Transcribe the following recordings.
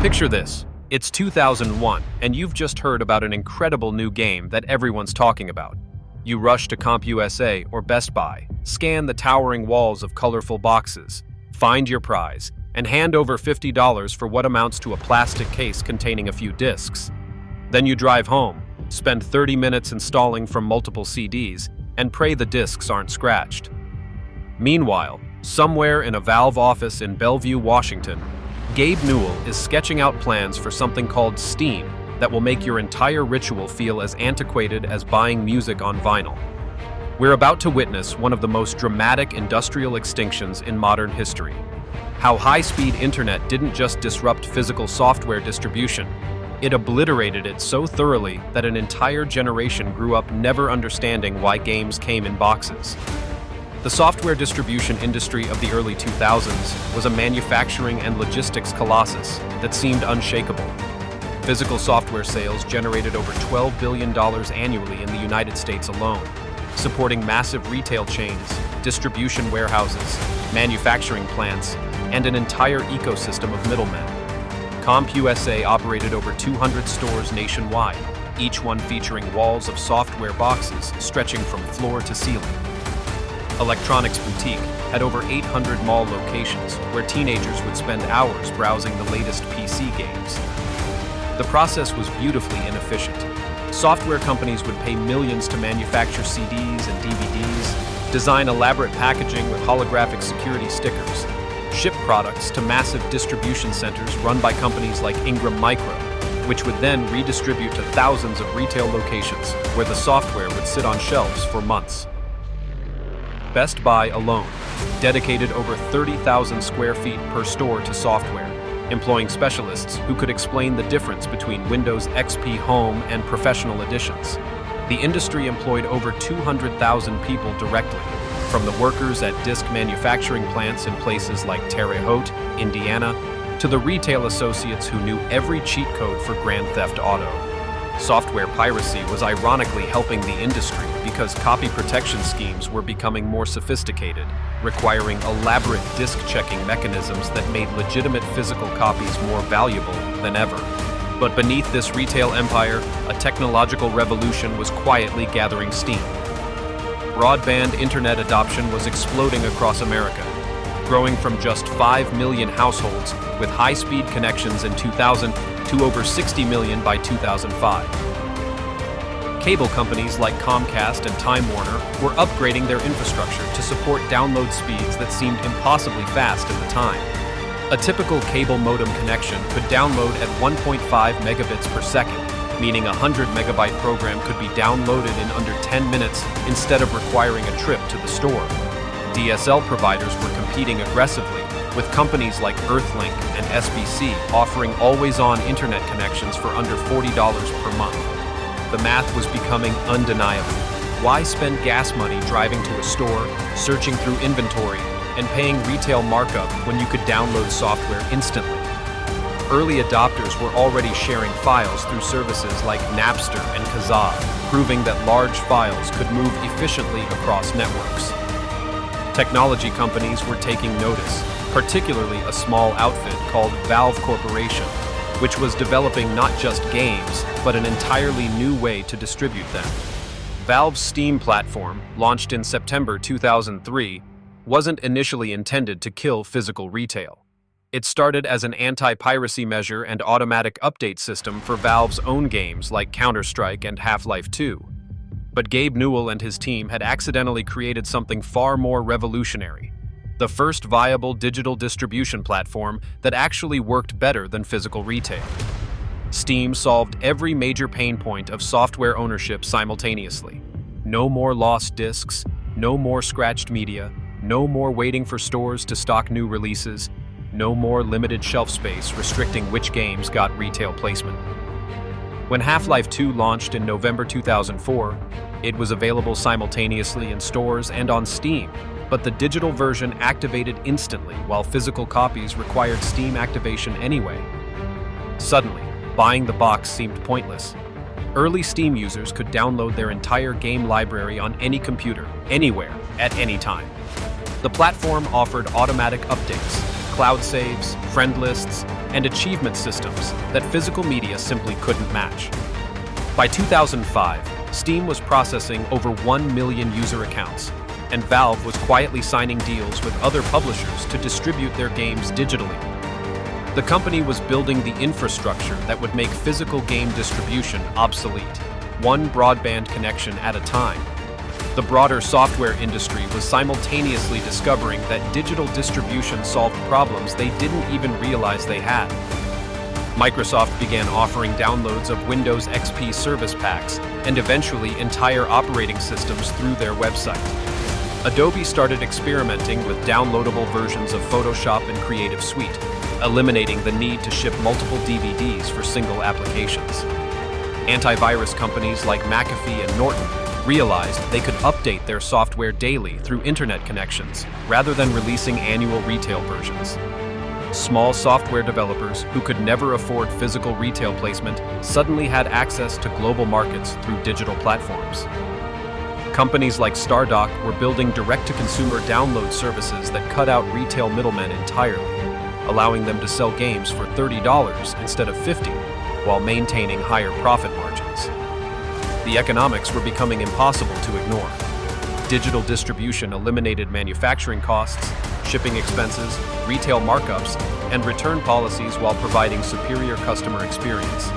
Picture this. It's 2001, and you've just heard about an incredible new game that everyone's talking about. You rush to CompUSA or Best Buy, scan the towering walls of colorful boxes, find your prize, and hand over $50 for what amounts to a plastic case containing a few discs. Then you drive home, spend 30 minutes installing from multiple CDs, and pray the discs aren't scratched. Meanwhile, somewhere in a Valve office in Bellevue, Washington, Gabe Newell is sketching out plans for something called Steam that will make your entire ritual feel as antiquated as buying music on vinyl. We're about to witness one of the most dramatic industrial extinctions in modern history. How high-speed internet didn't just disrupt physical software distribution, it obliterated it so thoroughly that an entire generation grew up never understanding why games came in boxes. The software distribution industry of the early 2000s was a manufacturing and logistics colossus that seemed unshakable. Physical software sales generated over $12 billion annually in the United States alone, supporting massive retail chains, distribution warehouses, manufacturing plants, and an entire ecosystem of middlemen. CompUSA operated over 200 stores nationwide, each one featuring walls of software boxes stretching from floor to ceiling. Electronics Boutique had over 800 mall locations where teenagers would spend hours browsing the latest PC games. The process was beautifully inefficient. Software companies would pay millions to manufacture CDs and DVDs, design elaborate packaging with holographic security stickers, ship products to massive distribution centers run by companies like Ingram Micro, which would then redistribute to thousands of retail locations where the software would sit on shelves for months. Best Buy alone dedicated over 30,000 square feet per store to software, employing specialists who could explain the difference between Windows XP Home and Professional editions. The industry employed over 200,000 people directly, from the workers at disc manufacturing plants in places like Terre Haute, Indiana, to the retail associates who knew every cheat code for Grand Theft Auto. Software piracy was ironically helping the industry because copy protection schemes were becoming more sophisticated, requiring elaborate disk-checking mechanisms that made legitimate physical copies more valuable than ever. But beneath this retail empire, a technological revolution was quietly gathering steam. Broadband internet adoption was exploding across America, growing from just 5 million households with high-speed connections in 2000 to over 60 million by 2005. Cable companies like Comcast and Time Warner were upgrading their infrastructure to support download speeds that seemed impossibly fast at the time. A typical cable modem connection could download at 1.5 megabits per second, meaning a 100 megabyte program could be downloaded in under 10 minutes instead of requiring a trip to the store. DSL providers were competing aggressively, with companies like Earthlink and SBC offering always-on internet connections for under $40 per month. The math was becoming undeniable. Why spend gas money driving to a store, searching through inventory, and paying retail markup when you could download software instantly? Early adopters were already sharing files through services like Napster and Kazaa, proving that large files could move efficiently across networks. Technology companies were taking notice, particularly a small outfit called Valve Corporation, which was developing not just games, but an entirely new way to distribute them. Valve's Steam platform, launched in September 2003, wasn't initially intended to kill physical retail. It started as an anti-piracy measure and automatic update system for Valve's own games like Counter-Strike and Half-Life 2. But Gabe Newell and his team had accidentally created something far more revolutionary: the first viable digital distribution platform that actually worked better than physical retail. Steam solved every major pain point of software ownership simultaneously. No more lost discs, no more scratched media, no more waiting for stores to stock new releases, no more limited shelf space restricting which games got retail placement. When Half-Life 2 launched in November 2004, it was available simultaneously in stores and on Steam, but the digital version activated instantly while physical copies required Steam activation anyway. Suddenly, buying the box seemed pointless. Early Steam users could download their entire game library on any computer, anywhere, at any time. The platform offered automatic updates, cloud saves, friend lists, and achievement systems that physical media simply couldn't match. By 2005, Steam was processing over 1 million user accounts, and Valve was quietly signing deals with other publishers to distribute their games digitally. The company was building the infrastructure that would make physical game distribution obsolete, one broadband connection at a time. The broader software industry was simultaneously discovering that digital distribution solved problems they didn't even realize they had. Microsoft began offering downloads of Windows XP service packs and eventually entire operating systems through their website. Adobe started experimenting with downloadable versions of Photoshop and Creative Suite, eliminating the need to ship multiple DVDs for single applications. Antivirus companies like McAfee and Norton realized they could update their software daily through internet connections rather than releasing annual retail versions. Small software developers who could never afford physical retail placement suddenly had access to global markets through digital platforms. Companies like Stardock were building direct-to-consumer download services that cut out retail middlemen entirely, allowing them to sell games for $30 instead of $50, while maintaining higher profit margins. The economics were becoming impossible to ignore. Digital distribution eliminated manufacturing costs, shipping expenses, retail markups, and return policies while providing superior customer experience.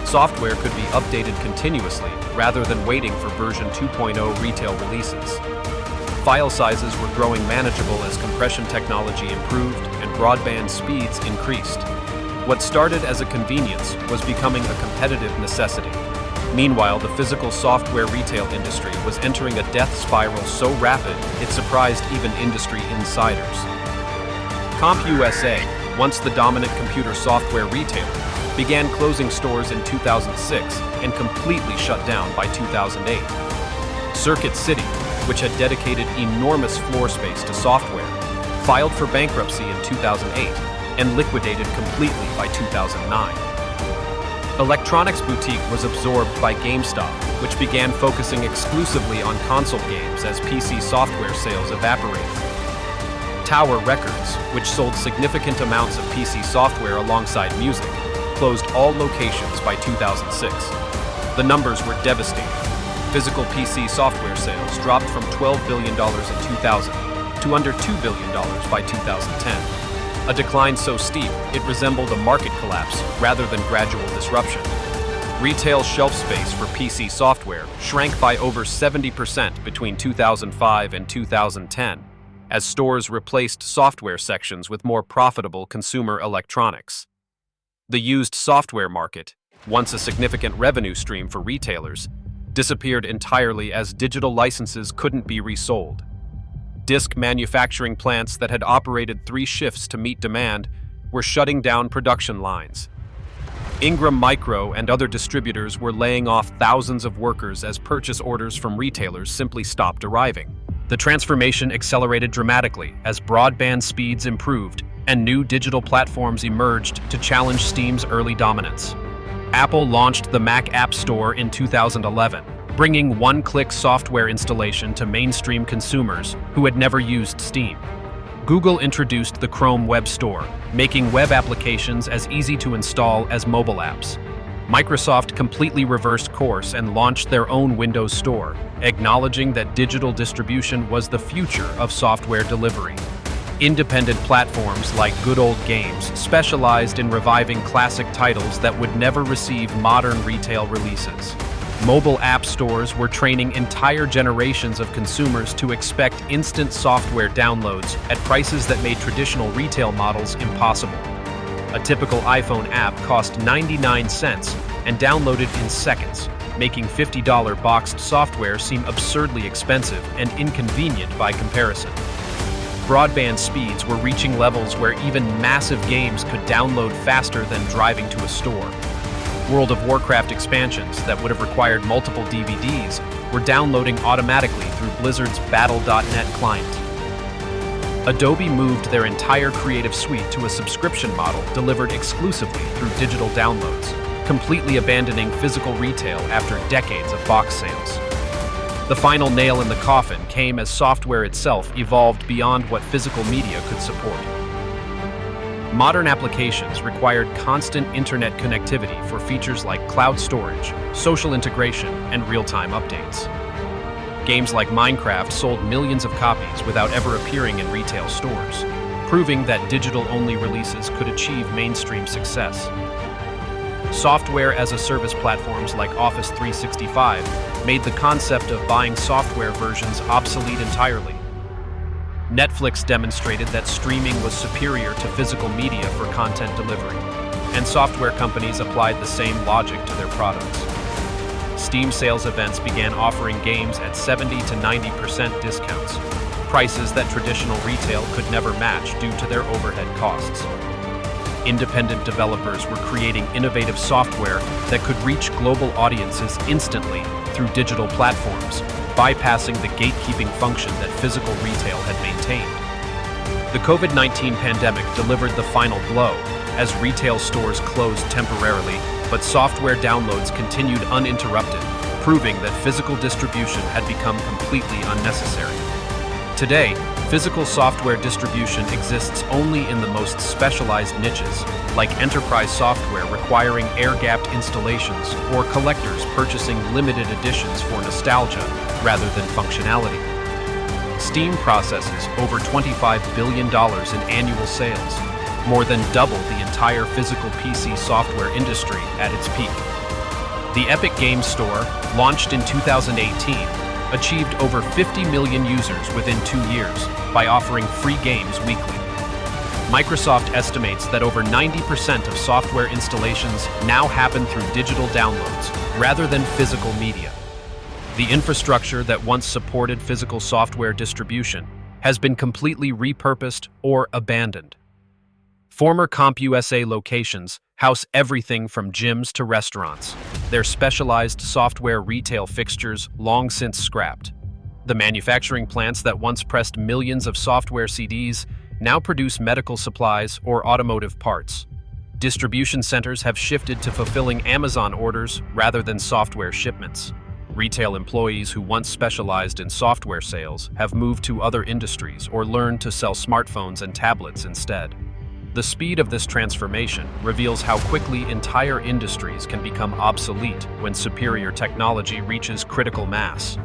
Software could be updated continuously rather than waiting for version 2.0 retail releases. File sizes were growing manageable as compression technology improved and broadband speeds increased. What started as a convenience was becoming a competitive necessity. Meanwhile, the physical software retail industry was entering a death spiral so rapid it surprised even industry insiders. CompUSA, once the dominant computer software retailer, began closing stores in 2006 and completely shut down by 2008. Circuit City, which had dedicated enormous floor space to software, filed for bankruptcy in 2008 and liquidated completely by 2009. Electronics Boutique was absorbed by GameStop, which began focusing exclusively on console games as PC software sales evaporated. Tower Records, which sold significant amounts of PC software alongside music, closed all locations by 2006. The numbers were devastating. Physical PC software sales dropped from $12 billion in 2000 to under $2 billion by 2010. A decline so steep, it resembled a market collapse rather than gradual disruption. Retail shelf space for PC software shrank by over 70% between 2005 and 2010, as stores replaced software sections with more profitable consumer electronics. The used software market, once a significant revenue stream for retailers, disappeared entirely as digital licenses couldn't be resold. Disc manufacturing plants that had operated 3 shifts to meet demand were shutting down production lines. Ingram Micro and other distributors were laying off thousands of workers as purchase orders from retailers simply stopped arriving. The transformation accelerated dramatically as broadband speeds improved and new digital platforms emerged to challenge Steam's early dominance. Apple launched the Mac App Store in 2011, bringing one-click software installation to mainstream consumers who had never used Steam. Google introduced the Chrome Web Store, making web applications as easy to install as mobile apps. Microsoft completely reversed course and launched their own Windows Store, acknowledging that digital distribution was the future of software delivery. Independent platforms like Good Old Games specialized in reviving classic titles that would never receive modern retail releases. Mobile app stores were training entire generations of consumers to expect instant software downloads at prices that made traditional retail models impossible. A typical iPhone app cost 99 cents and downloaded in seconds, making $50 boxed software seem absurdly expensive and inconvenient by comparison. Broadband speeds were reaching levels where even massive games could download faster than driving to a store. World of Warcraft expansions that would have required multiple DVDs were downloading automatically through Blizzard's Battle.net client. Adobe moved their entire Creative Suite to a subscription model delivered exclusively through digital downloads, completely abandoning physical retail after decades of box sales. The final nail in the coffin came as software itself evolved beyond what physical media could support. Modern applications required constant internet connectivity for features like cloud storage, social integration, and real-time updates. Games like Minecraft sold millions of copies without ever appearing in retail stores, proving that digital-only releases could achieve mainstream success. Software-as-a-service platforms like Office 365 made the concept of buying software versions obsolete entirely. Netflix demonstrated that streaming was superior to physical media for content delivery, and software companies applied the same logic to their products. Steam sales events began offering games at 70 to 90% discounts, prices that traditional retail could never match due to their overhead costs. Independent developers were creating innovative software that could reach global audiences instantly through digital platforms, bypassing the gatekeeping function that physical retail had maintained. The COVID-19 pandemic delivered the final blow as retail stores closed temporarily, but software downloads continued uninterrupted, proving that physical distribution had become completely unnecessary. Today, physical software distribution exists only in the most specialized niches, like enterprise software requiring air-gapped installations or collectors purchasing limited editions for nostalgia rather than functionality. Steam processes over $25 billion in annual sales, more than double the entire physical PC software industry at its peak. The Epic Games Store, launched in 2018, achieved over 50 million users within 2 years by offering free games weekly. Microsoft estimates that over 90% of software installations now happen through digital downloads rather than physical media. The infrastructure that once supported physical software distribution has been completely repurposed or abandoned. Former CompUSA locations house everything from gyms to restaurants, their specialized software retail fixtures long since scrapped. The manufacturing plants that once pressed millions of software CDs now produce medical supplies or automotive parts. Distribution centers have shifted to fulfilling Amazon orders rather than software shipments. Retail employees who once specialized in software sales have moved to other industries or learned to sell smartphones and tablets instead. The speed of this transformation reveals how quickly entire industries can become obsolete when superior technology reaches critical mass.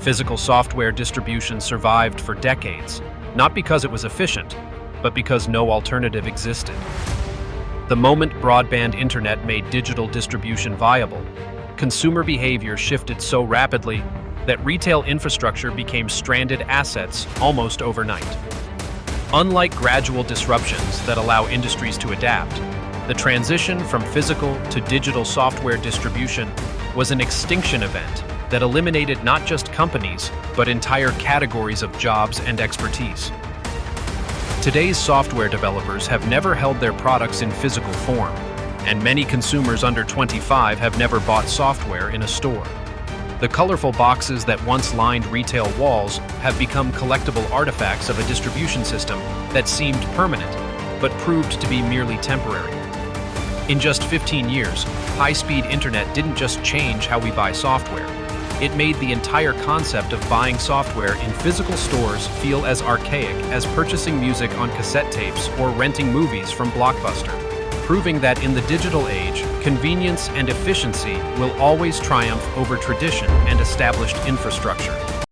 Physical software distribution survived for decades, not because it was efficient, but because no alternative existed. The moment broadband internet made digital distribution viable, consumer behavior shifted so rapidly that retail infrastructure became stranded assets almost overnight. Unlike gradual disruptions that allow industries to adapt, the transition from physical to digital software distribution was an extinction event that eliminated not just companies, but entire categories of jobs and expertise. Today's software developers have never held their products in physical form, and many consumers under 25 have never bought software in a store. The colorful boxes that once lined retail walls have become collectible artifacts of a distribution system that seemed permanent, but proved to be merely temporary. In just 15 years, high-speed internet didn't just change how we buy software. It made the entire concept of buying software in physical stores feel as archaic as purchasing music on cassette tapes or renting movies from Blockbuster, proving that in the digital age, convenience and efficiency will always triumph over tradition and established infrastructure.